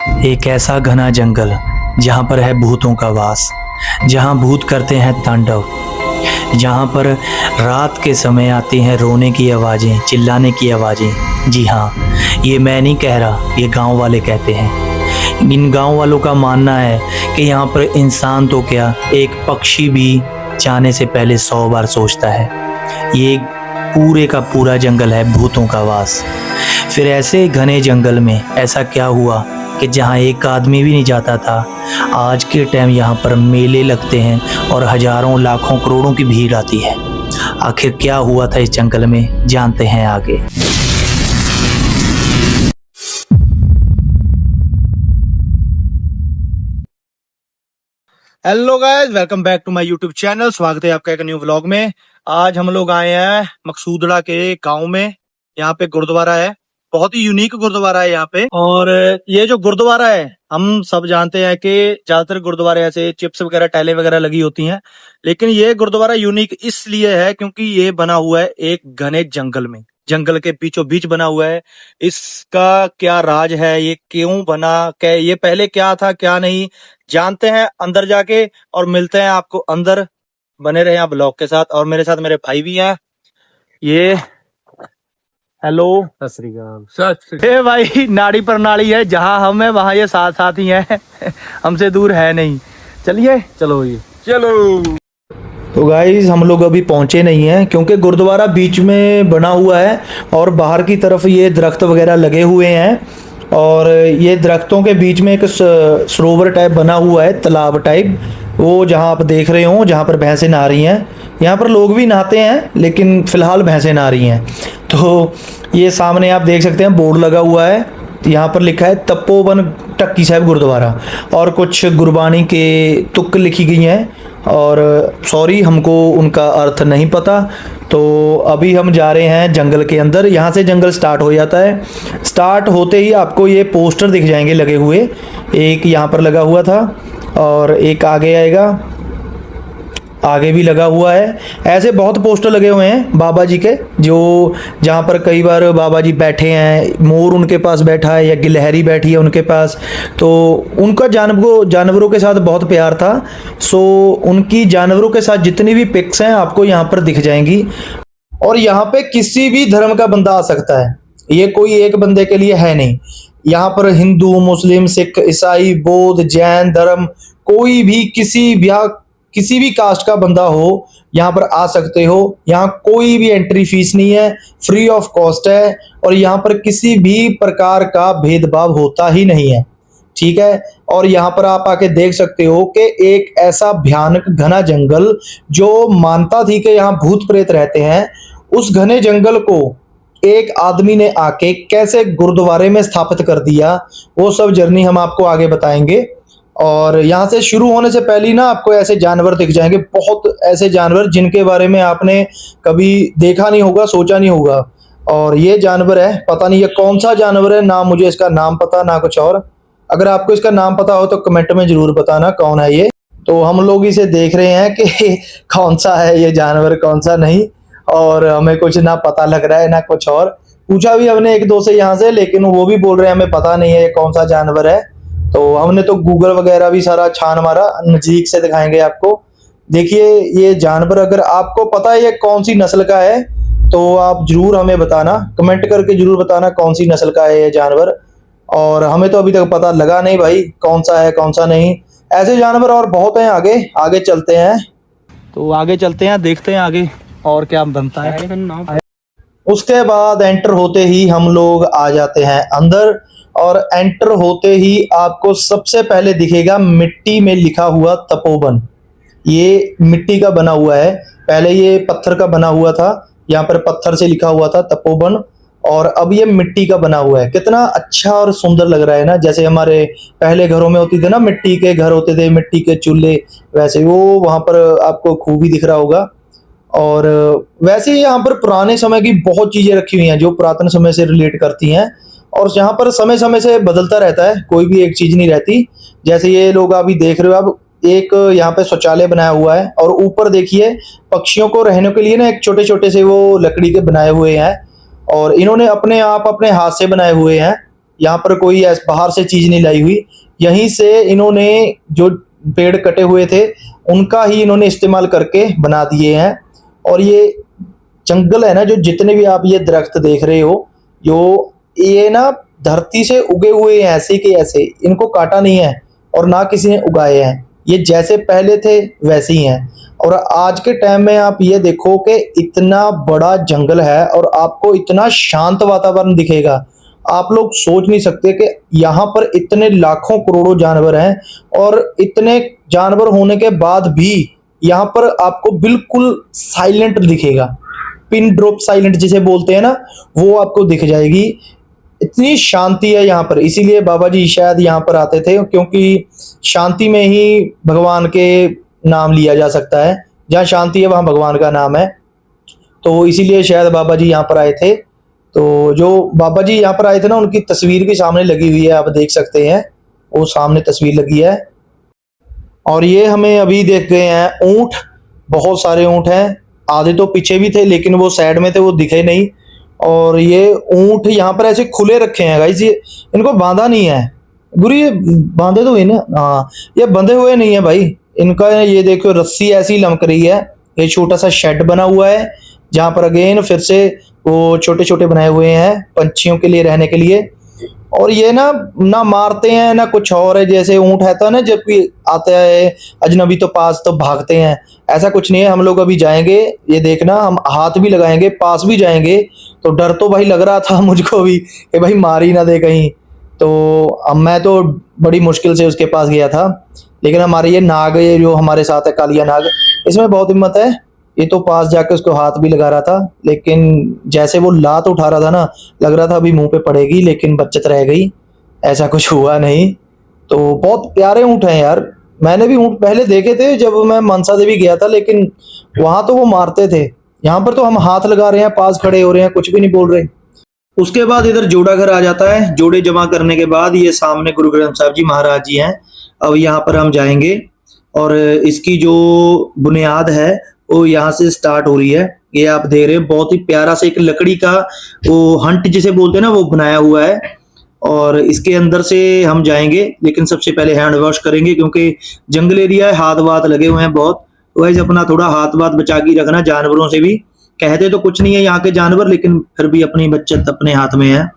एक ऐसा घना जंगल जहाँ पर है भूतों का वास, जहाँ भूत करते हैं तांडव, जहाँ पर रात के समय आती हैं रोने की आवाज़ें, चिल्लाने की आवाज़ें। जी हाँ, ये मैं नहीं कह रहा, ये गांव वाले कहते हैं। इन गांव वालों का मानना है कि यहाँ पर इंसान तो क्या, एक पक्षी भी जाने से पहले 100 बार सोचता है। ये पूरे का पूरा जंगल है भूतों का वास। फिर ऐसे घने जंगल में ऐसा क्या हुआ कि जहाँ एक आदमी भी नहीं जाता था, आज के टाइम यहाँ पर मेले लगते हैं और हजारों लाखों करोड़ों की भीड़ आती है। आखिर क्या हुआ था इस जंगल में, जानते हैं आगे। Hello guys, welcome back to my YouTube channel. स्वागत है आपका एक न्यू व्लॉग में। आज हम लोग आए हैं मकसूदड़ा के गांव में। यहाँ पे गुरुद्वारा है, बहुत ही यूनिक गुरुद्वारा है यहाँ पे। और ये जो गुरुद्वारा है, हम सब जानते हैं कि ज्यादातर गुरुद्वारे ऐसे चिप्स वगैरह टाइलें वगैरह लगी होती हैं, लेकिन ये गुरुद्वारा यूनिक इसलिए है क्योंकि ये बना हुआ है एक घने जंगल में, जंगल के बीचों बीच बना हुआ है। इसका क्या राज है, ये क्यों बना, क्या ये पहले क्या था क्या नहीं, जानते हैं अंदर जाके और मिलते हैं आपको अंदर। बने रहे आप ब्लॉग के साथ। और मेरे साथ मेरे भाई भी हैं। ये हेलो हे भाई, नाड़ी प्रणाली है, जहां हम है वहां ये साथ साथ ही हैं। हमसे दूर है नहीं। चलिए चलो ये चलो। तो गाइज हम लोग अभी पहुंचे नहीं हैं क्योंकि गुरुद्वारा बीच में बना हुआ है और बाहर की तरफ ये दरख्त वगैरह लगे हुए हैं। और ये दरख्तों के बीच में एक सरोवर टाइप बना हुआ है, तालाब टाइप, वो जहाँ आप देख रहे हो, जहाँ पर भैंसें नहा रही हैं। यहाँ पर लोग भी नहाते हैं लेकिन फ़िलहाल भैंसें नहा रही हैं। तो ये सामने आप देख सकते हैं बोर्ड लगा हुआ है, यहाँ पर लिखा है तपोवन टक्की साहिब गुरुद्वारा, और कुछ गुरबानी के तुक लिखी गई हैं। और सॉरी, हमको उनका अर्थ नहीं पता। तो अभी हम जा रहे हैं जंगल के अंदर। यहाँ से जंगल स्टार्ट हो जाता है। स्टार्ट होते ही आपको ये पोस्टर दिख जाएंगे लगे हुए। एक यहाँ पर लगा हुआ था और एक आगे आएगा, आगे भी लगा हुआ है। ऐसे बहुत पोस्टर लगे हुए हैं बाबा जी के, जो जहाँ पर कई बार बाबा जी बैठे हैं, मोर उनके पास बैठा है या गिलहरी बैठी है उनके पास। तो उनका जानवरों के साथ बहुत प्यार था। सो उनकी जानवरों के साथ जितनी भी पिक्स हैं आपको यहाँ पर दिख जाएंगी। और यहाँ पे किसी भी धर्म का बंदा आ सकता है, ये कोई एक बंदे के लिए है नहीं। यहाँ पर हिंदू, मुस्लिम, सिख, ईसाई, बौद्ध, जैन धर्म, कोई भी किसी भी कास्ट का बंदा हो, यहाँ पर आ सकते हो। यहाँ कोई भी एंट्री फीस नहीं है, फ्री ऑफ कॉस्ट है। और यहाँ पर किसी भी प्रकार का भेदभाव होता ही नहीं है, ठीक है। और यहाँ पर आप आके देख सकते हो कि एक ऐसा भयानक घना जंगल, जो मानता थी कि यहाँ भूत प्रेत रहते हैं, उस घने जंगल को एक आदमी ने आके कैसे गुरुद्वारे में स्थापित कर दिया, वो सब जर्नी हम आपको आगे बताएंगे। और यहाँ से शुरू होने से पहले ना आपको ऐसे जानवर दिख जाएंगे, बहुत ऐसे जानवर जिनके बारे में आपने कभी देखा नहीं होगा, सोचा नहीं होगा। और ये जानवर है, पता नहीं ये कौन सा जानवर है, ना मुझे इसका नाम पता ना कुछ और। अगर आपको इसका नाम पता हो तो कमेंट में जरूर बताना कौन है ये। तो हम लोग इसे देख रहे हैं कि कौन सा है ये जानवर, कौन सा नहीं। और हमें कुछ ना पता लग रहा है ना कुछ और। पूछा भी हमने एक दो से यहाँ से, लेकिन वो भी बोल रहे हैं हमें पता नहीं है ये कौन सा जानवर है। तो हमने तो गूगल वगैरह भी सारा छान मारा, नजदीक से दिखाएंगे आपको। देखिए ये जानवर, अगर आपको पता है ये कौन सी नस्ल का है तो आप जरूर हमें बताना, कमेंट करके जरूर बताना कौन सी नस्ल का है ये जानवर। और हमें तो अभी तक पता लगा नहीं भाई कौन सा है कौन सा नहीं। ऐसे जानवर और बहुत हैं, आगे आगे चलते हैं। तो आगे चलते हैं, देखते हैं आगे और क्या बनता है। उसके बाद एंटर होते ही हम लोग आ जाते हैं अंदर। और एंटर होते ही आपको सबसे पहले दिखेगा मिट्टी में लिखा हुआ तपोवन। ये मिट्टी का बना हुआ है, पहले ये पत्थर का बना हुआ था, यहाँ पर पत्थर से लिखा हुआ था तपोवन, और अब ये मिट्टी का बना हुआ है। कितना अच्छा और सुंदर लग रहा है ना, जैसे हमारे पहले घरों में होती थे ना, मिट्टी के घर होते थे, मिट्टी के चूल्हे, वैसे वो वहां पर आपको खूब ही दिख रहा होगा। और वैसे ही यहाँ पर पुराने समय की बहुत चीजें रखी हुई हैं जो पुरातन समय से रिलेट करती हैं। और यहाँ पर समय समय से बदलता रहता है, कोई भी एक चीज नहीं रहती। जैसे ये लोग अभी देख रहे हो, अब एक यहाँ पे शौचालय बनाया हुआ है, और ऊपर देखिए पक्षियों को रहने के लिए ना एक छोटे छोटे से वो लकड़ी के बनाए हुए हैं, और इन्होंने अपने आप अपने हाथ से बनाए हुए हैं। यहाँ पर कोई बाहर से चीज नहीं लाई हुई, यहीं से इन्होंने जो पेड़ कटे हुए थे उनका ही इन्होंने इस्तेमाल करके बना दिए हैं। और ये जंगल है ना, जो जितने भी आप ये दरख्त देख रहे हो, जो ये ना धरती से उगे हुए हैं ऐसे के ऐसे, इनको काटा नहीं है और ना किसी ने उगाए हैं, ये जैसे पहले थे वैसे ही हैं। और आज के टाइम में आप ये देखो कि इतना बड़ा जंगल है और आपको इतना शांत वातावरण दिखेगा, आप लोग सोच नहीं सकते कि यहाँ पर इतने लाखों करोड़ों जानवर हैं और इतने जानवर होने के बाद भी यहाँ पर आपको बिल्कुल साइलेंट दिखेगा, पिन ड्रॉप साइलेंट जिसे बोलते हैं ना, वो आपको दिख जाएगी। इतनी शांति है यहाँ पर, इसीलिए बाबा जी शायद यहाँ पर आते थे, क्योंकि शांति में ही भगवान के नाम लिया जा सकता है, जहाँ शांति है वहाँ भगवान का नाम है। तो इसीलिए शायद बाबा जी यहाँ पर आए थे। तो जो बाबा जी यहाँ पर आए थे ना, उनकी तस्वीर भी सामने लगी हुई है, आप देख सकते हैं, वो सामने तस्वीर लगी है। और ये हमें अभी देख गए हैं ऊंट, बहुत सारे ऊंट हैं, आधे तो पीछे भी थे लेकिन वो साइड में थे, वो दिखे नहीं। और ये ऊंट यहाँ पर ऐसे खुले रखे हैं गाइस, ये इनको बांधा नहीं है। गुरु ये बांधे तो हुए ना, हाँ ये बंधे हुए नहीं है भाई इनका, ये देखो रस्सी ऐसी लमक रही है। ये छोटा सा शेड बना हुआ है जहाँ पर अगेन फिर से वो छोटे छोटे बनाए हुए हैं पंछियों के लिए रहने के लिए। और ये ना ना मारते हैं ना कुछ और है, जैसे ऊंट है तो ना जब भी आता है अजनबी तो पास तो भागते हैं, ऐसा कुछ नहीं है। हम लोग अभी जाएंगे, ये देखना, हम हाथ भी लगाएंगे, पास भी जाएंगे। तो डर तो भाई लग रहा था मुझको भी कि भाई मार ही ना दे कहीं। तो अब मैं तो बड़ी मुश्किल से उसके पास गया था, लेकिन हमारे ये नाग, ये जो हमारे साथ है कालिया नाग, इसमें बहुत हिम्मत है। ये तो पास जाके उसको हाथ भी लगा रहा था, लेकिन जैसे वो लात उठा रहा था ना, लग रहा था अभी मुंह पे पड़ेगी, लेकिन बचत रह गई, ऐसा कुछ हुआ नहीं। तो बहुत प्यारे ऊँट हैं यार, मैंने भी ऊँट पहले देखे थे जब मैं मनसा देवी गया था, लेकिन वहां तो वो मारते थे, यहाँ पर तो हम हाथ लगा रहे हैं, पास खड़े हो रहे हैं, कुछ भी नहीं बोल रहे। उसके बाद इधर जोड़ा घर आ जाता है। जोड़े जमा करने के बाद ये सामने गुरु ग्रंथ साहब जी महाराज जी हैं। अब यहाँ पर हम जाएंगे और इसकी जो बुनियाद है वो यहाँ से स्टार्ट हो रही है। ये आप देख रहे हो, बहुत ही प्यारा सा एक लकड़ी का वो हंट जिसे बोलते हैं ना, वो बनाया हुआ है। और इसके अंदर से हम जाएंगे, लेकिन सबसे पहले हैंड वॉश करेंगे, क्योंकि जंगल एरिया है, हाथ वाथ लगे हुए हैं बहुत। तो वैसे अपना थोड़ा हाथ वाथ बचा के रखना जानवरों से भी। कहते तो कुछ नहीं है यहाँ के जानवर, लेकिन फिर भी अपनी बचत अपने हाथ में है।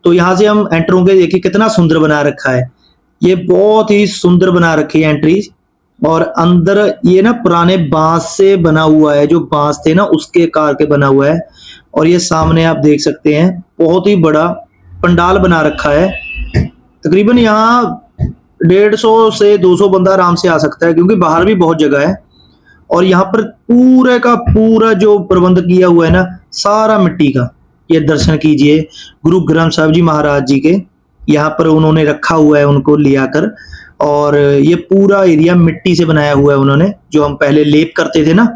तो यहाँ से हम एंटर होंगे। देखिए कितना सुंदर बना रखा है, ये बहुत ही सुंदर बना रखी है एंट्री। और अंदर ये ना पुराने बांस से बना हुआ है, जो बांस थे ना उसके कार के बना हुआ है। और ये सामने आप देख सकते हैं बहुत ही बड़ा पंडाल बना रखा है। तकरीबन यहाँ 150 से 200 बंदा आराम से आ सकता है, क्योंकि बाहर भी बहुत जगह है। और यहाँ पर पूरे का पूरा जो प्रबंध किया हुआ है ना, सारा मिट्टी का। ये दर्शन कीजिए गुरु ग्रंथ साहब जी महाराज जी के, यहाँ पर उन्होंने रखा हुआ है उनको लिया कर। और ये पूरा एरिया मिट्टी से बनाया हुआ है उन्होंने, जो हम पहले लेप करते थे ना,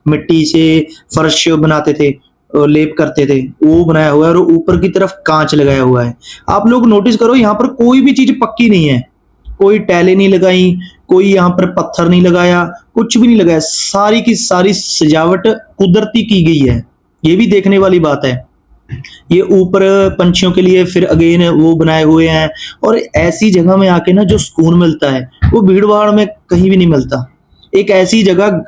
मिट्टी से फर्श बनाते थे और लेप करते थे, वो बनाया हुआ है। और ऊपर की तरफ कांच लगाया हुआ है। आप लोग नोटिस करो, यहाँ पर कोई भी चीज पक्की नहीं है, कोई टैले नहीं लगाई, कोई यहाँ पर पत्थर नहीं लगाया, कुछ भी नहीं लगाया, सारी की सारी सजावट कुदरती की गई है। ये भी देखने वाली बात है। ये ऊपर पंछियों के लिए फिर अगेन वो बनाए हुए हैं। और ऐसी जगह में आके ना जो सुकून मिलता है, वो भीड़ भाड़ में कहीं भी नहीं मिलता। एक ऐसी जगह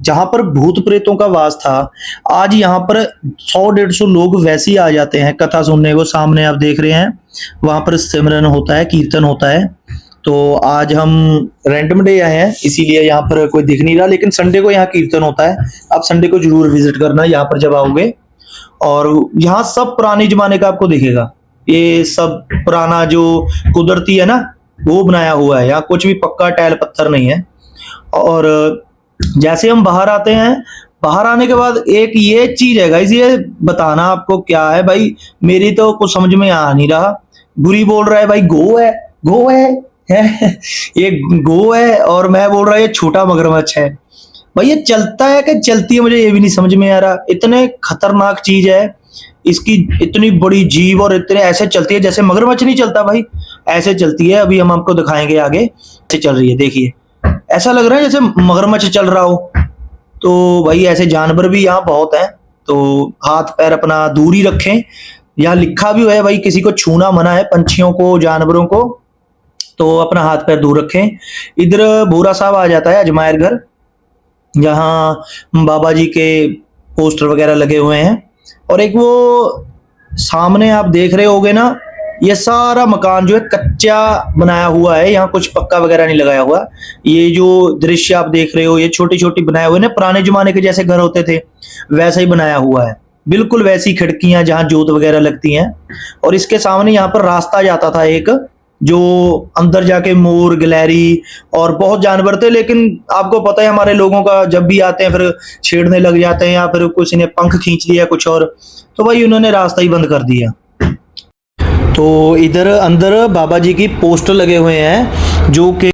जहां पर भूत प्रेतों का वास था, आज यहाँ पर 100-150 लोग वैसे ही आ जाते हैं कथा सुनने। वो सामने आप देख रहे हैं, वहां पर सिमरन होता है, कीर्तन होता है। तो आज हम रैंडम डे आए हैं, इसीलिए यहाँ पर कोई दिख नहीं रहा, लेकिन संडे को यहाँ कीर्तन होता है। आप संडे को जरूर विजिट करना यहाँ पर जब आओगे। और यहाँ सब पुराने जमाने का आपको दिखेगा, ये सब पुराना जो कुदरती है ना वो बनाया हुआ है। यहाँ कुछ भी पक्का टैल पत्थर नहीं है। और जैसे हम बाहर आते हैं, बाहर आने के बाद एक ये चीज है गाइस, ये बताना आपको क्या है भाई, मेरी तो कुछ समझ में आ नहीं रहा। गुरी बोल रहा है भाई गो है, गो है, ये गो है, और मैं बोल रहा है ये छोटा मगरमच्छ है। भाई ये चलता है कि चलती है, मुझे ये भी नहीं समझ में आ रहा। इतने खतरनाक चीज है, इसकी इतनी बड़ी जीभ, और इतने ऐसे चलती है जैसे मगरमच्छ नहीं चलता भाई, ऐसे चलती है। अभी हम आपको दिखाएंगे आगे से चल रही है, देखिए ऐसा लग रहा है जैसे मगरमच्छ चल रहा हो। तो भाई ऐसे जानवर भी यहाँ बहुत हैं, तो हाथ पैर अपना दूर ही रखें, यहाँ लिखा भी हुआ है भाई किसी को छूना मना है, पंछियों को, जानवरों को, तो अपना हाथ पैर दूर रखें। इधर भूरा साहब आ जाता है अजमायर घर, जहाँ बाबा जी के पोस्टर वगैरह लगे हुए हैं। और एक वो सामने आप देख रहे होगे ना, ये सारा मकान जो है कच्चा बनाया हुआ है, यहाँ कुछ पक्का वगैरह नहीं लगाया हुआ। ये जो दृश्य आप देख रहे हो, ये छोटी छोटी बनाए हुए ना, पुराने जमाने के जैसे घर होते थे वैसा ही बनाया हुआ है, बिल्कुल वैसी खिड़कियां जहाँ जोत वगैरह लगती हैं। और इसके सामने यहाँ पर रास्ता जाता था एक, जो अंदर जाके मोर, गिलहरी और बहुत जानवर थे। लेकिन आपको पता है हमारे लोगों का, जब भी आते हैं फिर छेड़ने लग जाते हैं, या फिर किसी ने पंख खींच लिया कुछ और, तो भाई उन्होंने रास्ता ही बंद कर दिया। तो इधर अंदर बाबा जी की पोस्टर लगे हुए हैं, जो कि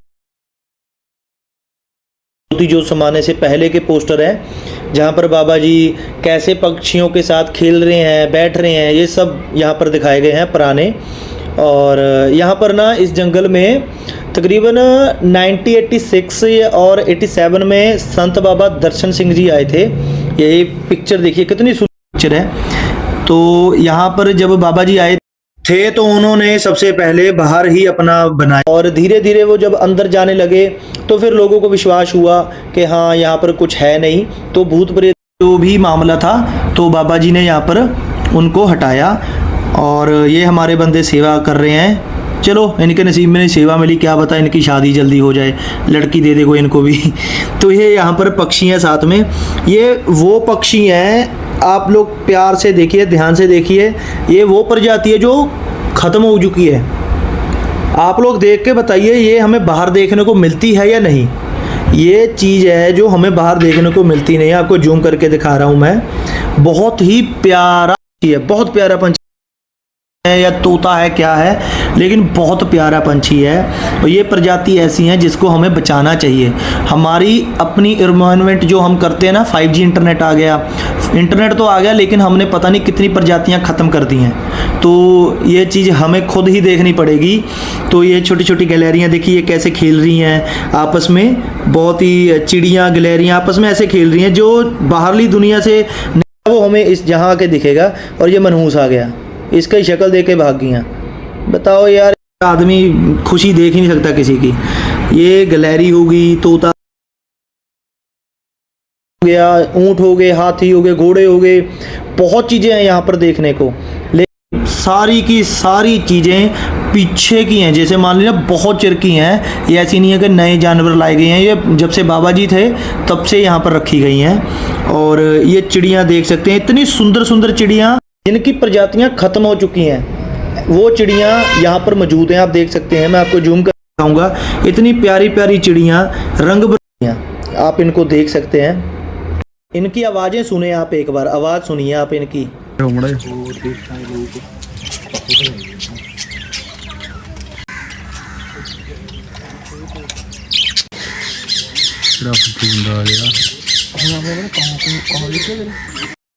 जो समाने से पहले के पोस्टर हैं, जहाँ पर बाबा जी कैसे पक्षियों के साथ खेल रहे हैं, बैठ रहे हैं, ये सब यहाँ पर दिखाए गए हैं पुराने। और यहाँ पर ना इस जंगल में तकरीबन 1986 और 87 में संत बाबा दर्शन सिंह जी आए थे। ये पिक्चर देखिए कितनी सुंदर पिक्चर है। तो यहाँ पर जब बाबा जी आए थे तो उन्होंने सबसे पहले बाहर ही अपना बनाया, और धीरे धीरे वो जब अंदर जाने लगे तो फिर लोगों को विश्वास हुआ कि हाँ यहाँ पर कुछ है नहीं। तो भूत प्रेत जो भी मामला था, तो बाबा जी ने यहाँ पर उनको हटाया। और ये हमारे बंदे सेवा कर रहे हैं। चलो इनके नसीब में सेवा मिली, क्या पता इनकी शादी जल्दी हो जाए, लड़की दे दे कोई इनको भी। तो ये यहाँ पर पक्षी हैं साथ में, ये वो पक्षी हैं, आप लोग प्यार से देखिए, ध्यान से देखिए, ये वो प्रजाति है जो ख़त्म हो चुकी है। आप लोग देख के बताइए ये हमें बाहर देखने को मिलती है या नहीं। ये चीज़ है जो हमें बाहर देखने को मिलती नहीं है। आपको जूम करके दिखा रहा हूँ मैं, बहुत ही प्यारा है, बहुत प्यारा पंछी है, या तोता है क्या है, लेकिन बहुत प्यारा पंछी है। और ये प्रजाति ऐसी हैं जिसको हमें बचाना चाहिए। हमारी अपनी इन्वायरमेंट जो हम करते हैं ना, 5G इंटरनेट आ गया, इंटरनेट तो आ गया, लेकिन हमने पता नहीं कितनी प्रजातियां ख़त्म कर दी हैं। तो ये चीज़ हमें खुद ही देखनी पड़ेगी। तो ये छोटी छोटी गिलहरियाँ देखिए कैसे खेल रही हैं आपस में, बहुत ही चिड़ियाँ गिलहरियाँ आपस में ऐसे खेल रही हैं, जो बाहरली दुनिया से वो हमें इस जहाँ आके दिखेगा। और ये मनहूस आ गया, इसका ही शक्ल देख के भाग गई। बताओ यार, आदमी खुशी देख ही नहीं सकता किसी की। ये गिलहरी होगी, तोता हो गया, ऊंट हो गए, हाथी हो गए, घोड़े हो गए, बहुत चीज़ें हैं यहाँ पर देखने को। लेकिन सारी की सारी चीज़ें पीछे की हैं, जैसे मान लीजिए बहुत चिर की हैं। ये ऐसी नहीं है कि नए जानवर लाए गए हैं, ये जब से बाबा जी थे तब से यहाँ पर रखी गई हैं। और ये चिड़ियाँ देख सकते हैं, इतनी सुंदर सुंदर चिड़ियाँ जिनकी प्रजातियां खत्म हो चुकी हैं, वो चिड़ियां यहाँ पर मौजूद हैं। आप देख सकते हैं, मैं आपको जूम कर दिखाऊंगा, इतनी प्यारी प्यारी चिड़ियां, रंग बिरंगी, आप इनको देख सकते हैं। इनकी आवाज़ें सुने आप, एक बार आवाज़ सुनिए आप इनकी।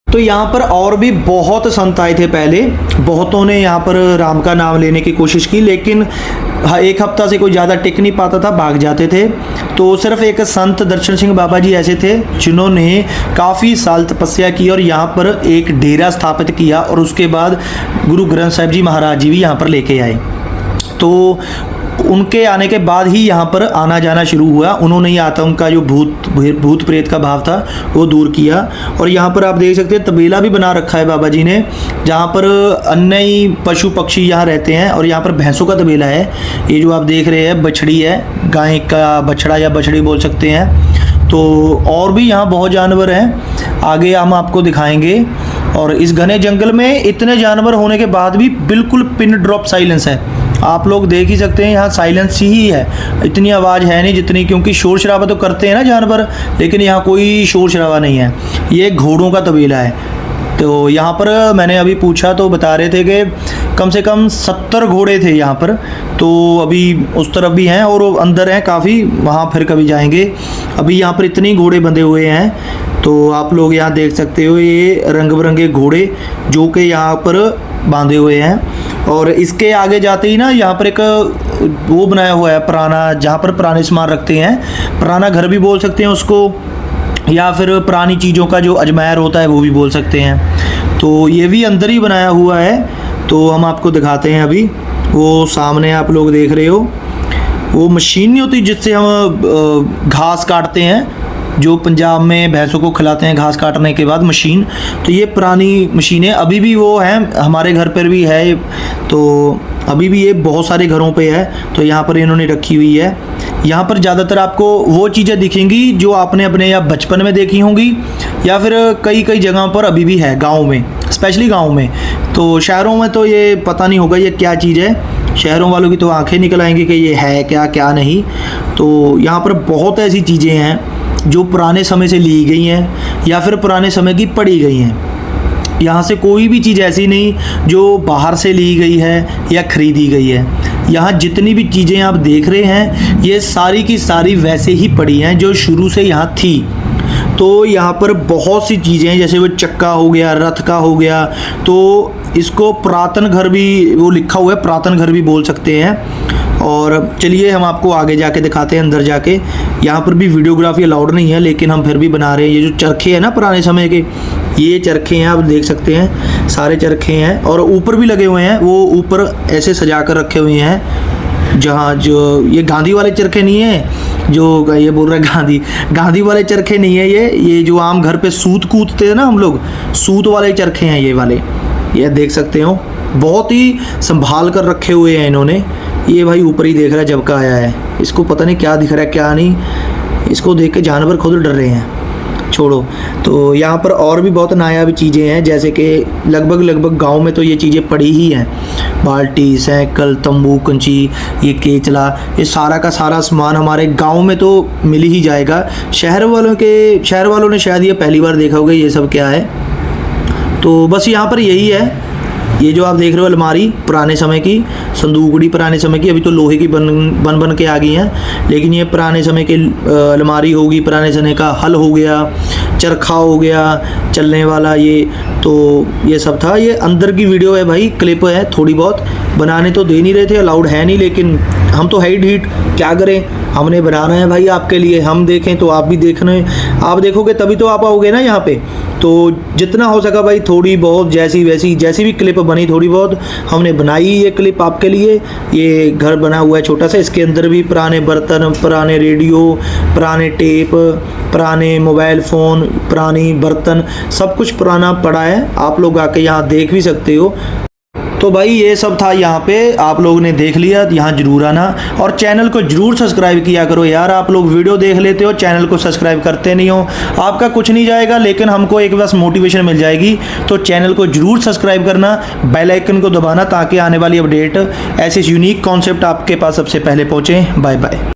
तो यहाँ पर और भी बहुत संत आए थे पहले, बहुतों ने यहाँ पर राम का नाम लेने की कोशिश की, लेकिन एक हफ्ता से कोई ज़्यादा टिक नहीं पाता था, भाग जाते थे। तो सिर्फ एक संत दर्शन सिंह बाबा जी ऐसे थे जिन्होंने काफ़ी साल तपस्या की और यहाँ पर एक डेरा स्थापित किया। और उसके बाद गुरु ग्रंथ साहिब जी महाराज जी भी यहाँ पर लेके आए। तो उनके आने के बाद ही यहाँ पर आना जाना शुरू हुआ। उन्होंने ही आतंक का जो भूत प्रेत का भाव था वो दूर किया। और यहाँ पर आप देख सकते हैं तबेला भी बना रखा है बाबा जी ने, जहाँ पर अन्य ही पशु पक्षी यहाँ रहते हैं। और यहाँ पर भैंसों का तबेला है, ये जो आप देख रहे हैं बछड़ी है, गाय का बछड़ा या बछड़ी बोल सकते हैं। तो और भी यहाँ बहुत जानवर हैं, आगे हम आपको दिखाएंगे। और इस घने जंगल में इतने जानवर होने के बाद भी बिल्कुल पिन ड्रॉप साइलेंस है। आप लोग देख ही सकते हैं, यहाँ साइलेंस ही है, इतनी आवाज़ है नहीं जितनी, क्योंकि शोर शराबा तो करते हैं ना जानवर, लेकिन यहाँ कोई शोर शराबा नहीं है। ये घोड़ों का तबेला है। तो यहाँ पर मैंने अभी पूछा तो बता रहे थे कि कम से कम 70 घोड़े थे यहाँ पर। तो अभी उस तरफ भी हैं और अंदर हैं काफ़ी, वहाँ फिर कभी जाएंगे। अभी यहाँ पर इतने घोड़े बंधे हुए हैं। तो आप लोग यहाँ देख सकते हो, ये रंग बिरंगे घोड़े जो कि यहाँ पर बांधे हुए हैं। और इसके आगे जाते ही ना यहाँ पर एक वो बनाया हुआ है पुराना, जहाँ पर पुराने सामान रखते हैं, पुराना घर भी बोल सकते हैं उसको, या फिर पुरानी चीज़ों का जो अजमायर होता है वो भी बोल सकते हैं। तो ये भी अंदर ही बनाया हुआ है। तो हम आपको दिखाते हैं अभी। वो सामने आप लोग देख रहे हो, वो मशीन नहीं होती जिससे हम घास काटते हैं, जो पंजाब में भैंसों को खिलाते हैं घास काटने के बाद, मशीन। तो ये पुरानी मशीनें अभी भी वो हैं, हमारे घर पर भी है, तो अभी भी ये बहुत सारे घरों पे है। तो यहाँ पर इन्होंने रखी हुई है। यहाँ पर ज़्यादातर आपको वो चीज़ें दिखेंगी जो आपने अपने या बचपन में देखी होंगी, या फिर कई कई जगहों पर अभी भी है, गाँव में, स्पेशली गाँव में। तो शहरों में तो ये पता नहीं होगा ये क्या चीज़ है, शहरों वालों की तो आंखें निकल आएंगी कि ये है क्या क्या नहीं। तो यहाँ पर बहुत ऐसी चीज़ें हैं जो पुराने समय से ली गई हैं या फिर पुराने समय की पड़ी गई हैं। यहाँ से कोई भी चीज़ ऐसी नहीं जो बाहर से ली गई है या ख़रीदी गई है। यहाँ जितनी भी चीज़ें आप देख रहे हैं ये सारी की सारी वैसे ही पड़ी हैं जो शुरू से यहाँ थी। तो यहाँ पर बहुत सी चीज़ें हैं, जैसे वो चक्का हो गया, रथ का हो गया, तो इसको पुरातन घर भी वो लिखा हुआ है, पुरातन घर भी बोल सकते हैं। और चलिए हम आपको आगे जाके दिखाते हैं, अंदर जाके। यहाँ पर भी वीडियोग्राफी अलाउड नहीं है, लेकिन हम फिर भी बना रहे हैं। ये जो चरखे हैं ना पुराने समय के, ये चरखे हैं, आप देख सकते हैं, सारे चरखे हैं। और ऊपर भी लगे हुए हैं, वो ऊपर ऐसे सजा कर रखे हुए हैं। जहाँ जो ये गांधी वाले चरखे नहीं है, जो ये बोल रहे हैं गांधी वाले चरखे नहीं है, ये जो आम घर पे सूत कूदते हैं ना हम लोग, सूत वाले चरखे हैं ये वाले। ये देख सकते हो, बहुत ही संभाल कर रखे हुए हैं इन्होंने। ये भाई ऊपर ही देख रहा है जब का आया है, इसको पता नहीं क्या दिख रहा है क्या नहीं, इसको देख के जानवर खुद डर रहे हैं, छोड़ो। तो यहाँ पर और भी बहुत नायाब चीज़ें हैं, जैसे कि लगभग गांव में तो ये चीज़ें पड़ी ही हैं। बाल्टी, साइकिल, तंबू, कंची, ये केचला, ये सारा का सारा सामान हमारे गांव में तो मिल ही जाएगा। शहर वालों ने शायद ये पहली बार देखा होगा ये सब क्या है। तो बस यहाँ पर यही है। ये जो आप देख रहे हो अलमारी पुराने समय की, संदूकड़ी पुराने समय की, अभी तो लोहे की बन के आ गई हैं, लेकिन ये पुराने समय की अलमारी होगी, पुराने समय का हल हो गया, चरखा हो गया चलने वाला, ये तो ये सब था। ये अंदर की वीडियो है भाई, क्लिप है, थोड़ी बहुत बनाने तो दे नहीं रहे थे, अलाउड है नहीं, लेकिन हम तो हाइट हीट क्या करें, हमने बनाना है भाई आपके लिए। हम देखें तो आप भी देखने, आप देखोगे तभी तो आप आओगे ना यहाँ पे। तो जितना हो सका भाई, थोड़ी बहुत जैसी भी क्लिप बनी थोड़ी बहुत हमने बनाई। ये क्लिप आपके लिए, ये घर बना हुआ है छोटा सा, इसके अंदर भी पुराने बर्तन, पुराने रेडियो, पुराने टेप, पुराने मोबाइल फ़ोन, पुरानी बर्तन, सब कुछ पुराना पड़ा है। आप लोग आके यहाँ देख भी सकते हो। तो भाई ये सब था यहाँ पे, आप लोगों ने देख लिया, यहाँ जरूर आना और चैनल को जरूर सब्सक्राइब किया करो यार। आप लोग वीडियो देख लेते हो, चैनल को सब्सक्राइब करते नहीं हो, आपका कुछ नहीं जाएगा, लेकिन हमको एक बस मोटिवेशन मिल जाएगी। तो चैनल को जरूर सब्सक्राइब करना, बेल आइकन को दबाना, ताकि आने वाली अपडेट ऐसे यूनिक कॉन्सेप्ट आपके पास सबसे पहले पहुँचे। Bye bye.